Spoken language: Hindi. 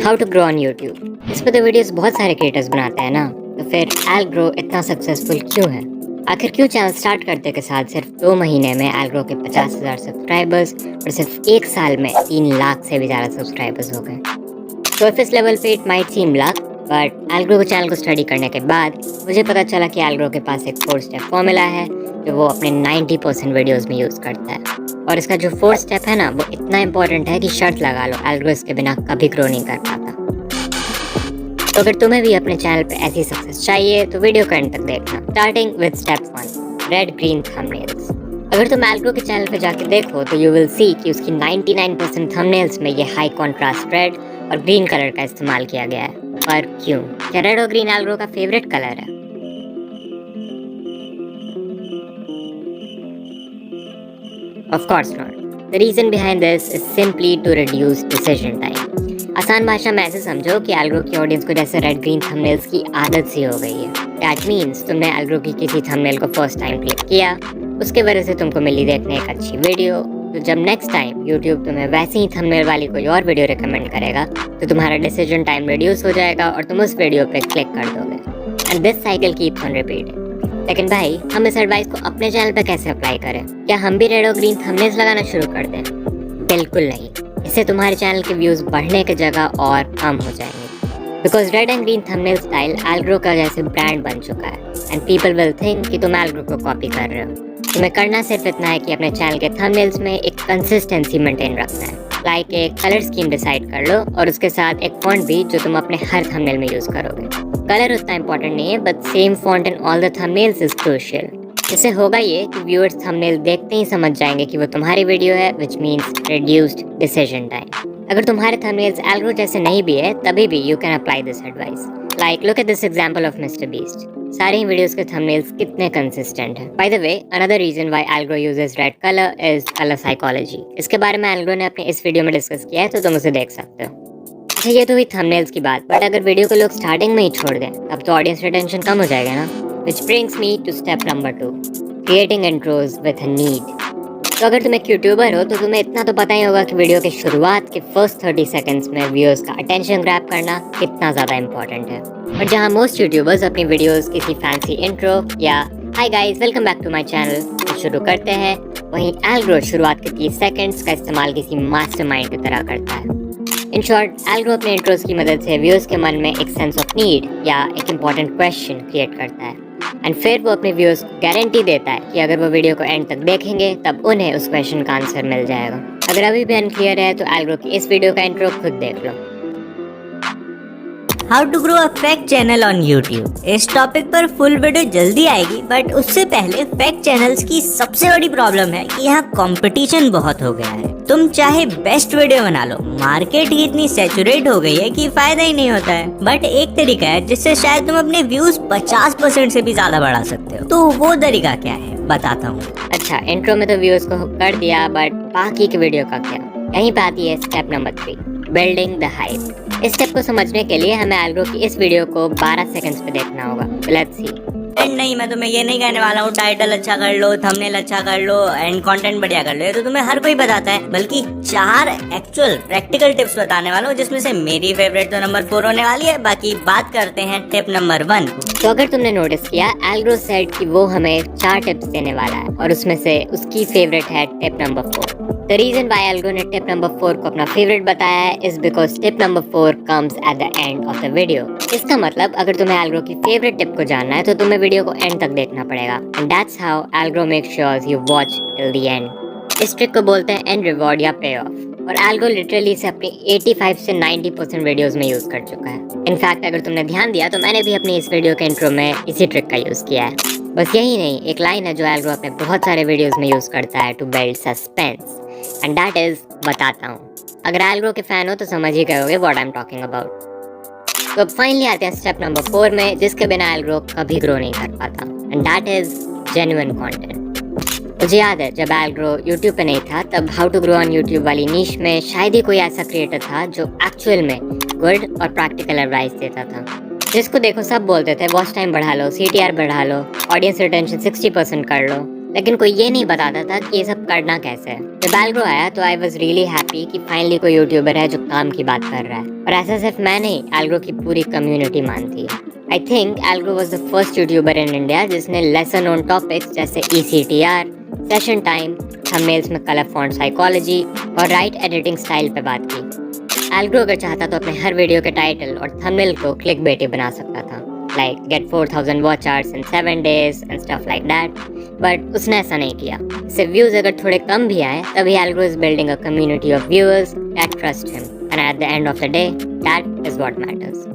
How to grow on YouTube. इस पर तो वीडियोस बहुत सारे क्रिएटर्स बनाते हैं ना, तो फिर एल्ग्रो इतना सक्सेसफुल क्यों है? आखिर क्यों चैनल स्टार्ट करते के साथ सिर्फ 2 महीने में एल्ग्रो के 50,000 सब्सक्राइबर्स और सिर्फ 1 साल में 3 लाख से भी ज़्यादा सब्सक्राइबर्स हो गए? सरफेस लेवल पे it might seem luck, but Algrow के चैनल को स्टडी करने के बाद मुझे पता चला कि एल्ग्रो के पास एक 4 स्टेप फॉर्मूला है जो वो अपने 90% वीडियोस में यूज़ करता है। और इसका जो 4 स्टेप है ना, वो इतना इंपॉर्टेंट है कि शर्त लगा लो, एल्ग्रो इसके बिना कभी ग्रो नहीं कर पाता। तो अगर तुम्हें भी अपने चैनल पे ऐसी सक्सेस चाहिए तो वीडियो का एंड तक देखना। Starting with step 1, red green thumbnails. अगर तुम एल्ग्रो के चैनल पे जाके देखो तो यू विल सी कि उसकी 99% थंबनेल्स में ये हाई कॉन्ट्रास्ट रेड और ग्रीन कलर का इस्तेमाल किया गया है। पर क्यों? क्या रेड और ग्रीन एल्ग्रो का फेवरेट कलर है? Of course not. The reason behind this is simply to reduce decision time. आसान भाषा में ऐसे समझो कि एल्ग्रो की ऑडियंस को जैसे रेड ग्रीन थंबनेल्स की आदत सी हो गई है। That means तुमने एल्ग्रो की किसी थंबनेल को फर्स्ट टाइम क्लिक किया, उसके वजह से तुमको मिली देखने एक अच्छी वीडियो, तो जब नेक्स्ट टाइम YouTube तुम्हें वैसी ही थंबनेल वाली कोई और वीडियो रिकमेंड करेगा तो तुम्हारा डिसीजन टाइम रिड्यूस हो जाएगा और तुम उस वीडियो पे क्लिक कर दोगे। And this cycle keeps on repeating. लेकिन भाई, हम इस एडवाइस को अपने चैनल पे कैसे अप्लाई करें? क्या हम भी रेड और ग्रीन थंबनेल्स लगाना शुरू कर दें? बिल्कुल नहीं। इससे तुम्हारे चैनल के व्यूज बढ़ने की जगह और कम हो जाएंगे। Because red and green thumbnail style Algrow का जैसे ब्रांड बन चुका है एंड पीपल विल थिंक कि तुम एल्ग्रो को कॉपी कर रहे हो। तुम्हें करना सिर्फ इतना है कि अपने चैनल के थंबनेल्स में एक कंसिस्टेंसी मेंटेन रखना है। लाइक एक कलर स्कीम डिसाइड कर लो और उसके साथ एक फॉन्ट भी जो तुम अपने हर थंबनेल में यूज करोगे। कलर उतना इंपॉर्टेंट नहीं है, but same font in all the thumbnails is crucial. इससे होगा ये कि व्यूअर्स थंबनेल देखते ही समझ जाएंगे कि वो तुम्हारी वीडियो है, which means reduced decision time. अगर तुम्हारे थंबनेल्स एल्ग्रो जैसे नहीं भी है, तभी भी you can apply this advice. Like look at this example of Mister Beast. सारे ही वीडियोस के थंबनेल्स कितने कंसिस्टेंट हैं। By the way, another reason why Algrow uses red colour is colour psychology. इसके बारे में एल्ग्रो ने अपने इस वीडियो में डिस्कस किया है, तो तुम उसे देख सकते हो। अच्छा, ये तो हुई थंबनेल्स की बात, बट अगर वीडियो को लोग स्टार्टिंग में ही छोड़ दें तब तो ऑडियंस रिटेंशन कम हो जाएगा ना। Which brings me to step number 2, creating intros with a need. तो अगर तुम एक यूट्यूबर हो तो तुम्हें इतना तो पता ही होगा कि वीडियो के शुरुआत के फर्स्ट 30 सेकंड्स में व्यूअर्स का अटेंशन ग्रैब करना कितना ज़्यादा इंपॉर्टेंट है। और जहाँ मोस्ट यूट्यूबर्स अपनी वीडियोस किसी फैंसी इंट्रो या hi guys welcome back to my channel शुरू करते हैं, वहीं एल्ग्रो शुरुआत के 30 सेकंड्स का इस्तेमाल किसी मास्टरमाइंड की तरह करता है। इन शॉर्ट, एल्ग्रो अपने इंट्रोस की मदद से व्यूअर्स के मन में एक सेंस ऑफ नीड या एक इम्पॉर्टेंट क्वेश्चन क्रिएट करता है एंड फिर वो अपने व्यूअर्स को गारंटी देता है कि अगर वो वीडियो को एंड तक देखेंगे तब उन्हें उस क्वेश्चन का आंसर मिल जाएगा। अगर अभी भी अनक्लियर है तो एल्ग्रो की इस वीडियो का इंट्रो खुद देख लो। How to grow a fact channel on YouTube. इस टॉपिक पर फुल वीडियो जल्दी आएगी, बट उससे पहले फैक्ट चैनल्स की सबसे बड़ी प्रॉब्लम है कि यहाँ कंपटीशन बहुत हो गया है। तुम चाहे बेस्ट वीडियो बना लो, मार्केट ही इतनी सैचुरेट हो गई है कि फायदा ही नहीं होता है। बट एक तरीका है जिससे शायद तुम अपने व्यूज 50% से भी ज्यादा बढ़ा सकते हो। तो वो तरीका क्या है, बताता हूँ। अच्छा, इंट्रो में तो व्यूअर्स को हुक कर दिया, बट बाकी की वीडियो का क्या? यहीं पे आती है step number 3, building the hype. इस स्टेप को समझने के लिए हमें एल्ग्रो की इस वीडियो को 12 सेकंड्स पे देखना होगा। Let's see. एंड नहीं, मैं तुम्हें ये नहीं कहने वाला हूँ टाइटल अच्छा कर लो, थंबनेल अच्छा कर लो एंड कंटेंट बढ़िया कर लो, ये तो तुम्हें हर कोई बताता है। बल्कि 4 एक्चुअल प्रैक्टिकल टिप्स बताने वाला हूँ, जिसमें से मेरी फेवरेट तो नंबर 4 होने वाली है। बाकी बात करते हैं टिप नंबर 1। तो अगर तुमने नोटिस किया, एल्ग्रो सेड कि वो हमें 4 टिप्स देने वाला है और उसमें से उसकी फेवरेट है tip number 4। The reason why Algrow ने टिप नंबर 4 को अपना फेवरेट बताया है is because tip number 4 comes at the end of the video. इसका मतलब अगर तुम्हें एल्ग्रो की फेवरेट टिप को जानना है तो तुम्हें वीडियो को एंड तक देखना पड़ेगा and that's how Algrow make sure you watch till the end. इस ट्रिक को बोलते हैं एंड रिवॉर्ड या पे ऑफ, और एल्ग्रो लिटरली इसे अपनी 85 से 90% वीडियोस में यूज कर चुका है। इनफैक्ट अगर तुमने ध्यान दिया तो मैंने भी अपनी इस वीडियो के इंट्रो में इसी ट्रिक का यूज किया है। बस यही नहीं, एक लाइन है जो एल्ग्रो अपने बहुत सारे वीडियोस में यूज करता है to build suspense, and that is बताता हूँ। अगर एल्ग्रो के फैन हो तो समझ ही गए होगे what I am talking about. तो अब फाइनली आते हैं स्टेप नंबर 4 में, जिसके बिना एल्ग्रो कभी ग्रो नहीं कर पाता, and that is genuine content. मुझे याद है जब एल्ग्रो यूट्यूब पे नहीं था तब how to grow on YouTube वाली नीश में शायद ही कोई ऐसा क्रिएटर था जो एक्चुअल में गुड और प्रैक्टिकल एडवाइस देता था। जिसको देखो सब बोलते थे वॉच टाइम बढ़ा लो, CTR बढ़ा लो, ऑडियंस रिटेंशन 60% कर लो, लेकिन कोई ये नहीं बताता था कि ये सब करना कैसे है। जब एल्गो आया तो आई वॉज रियली हैप्पी कि फाइनली कोई यूट्यूबर है जो काम की बात कर रहा है। और ऐसा सिर्फ मैं नहीं, एल्गो की पूरी कम्युनिटी मानती है। I think algo was the first YouTuber in India जिसने लेसन नोन टॉपिक्स जैसे ECTR, सेशन टाइम, थंबनेल्स में कलर फॉन्ट साइकोलॉजी और राइट एडिटिंग स्टाइल पे बात की। एल्गो अगर चाहता तो अपने हर वीडियो के टाइटल और थंबनेल को क्लिकबेटी बना सकता था, like get 4000 watch hours in 7 days and stuff like that, but उसने ऐसा नहीं किया। सिर्फ व्यूज अगर थोड़े कम भी आए तभी algo is building a community of viewers that trust him, and eight the end of the day that is what matters.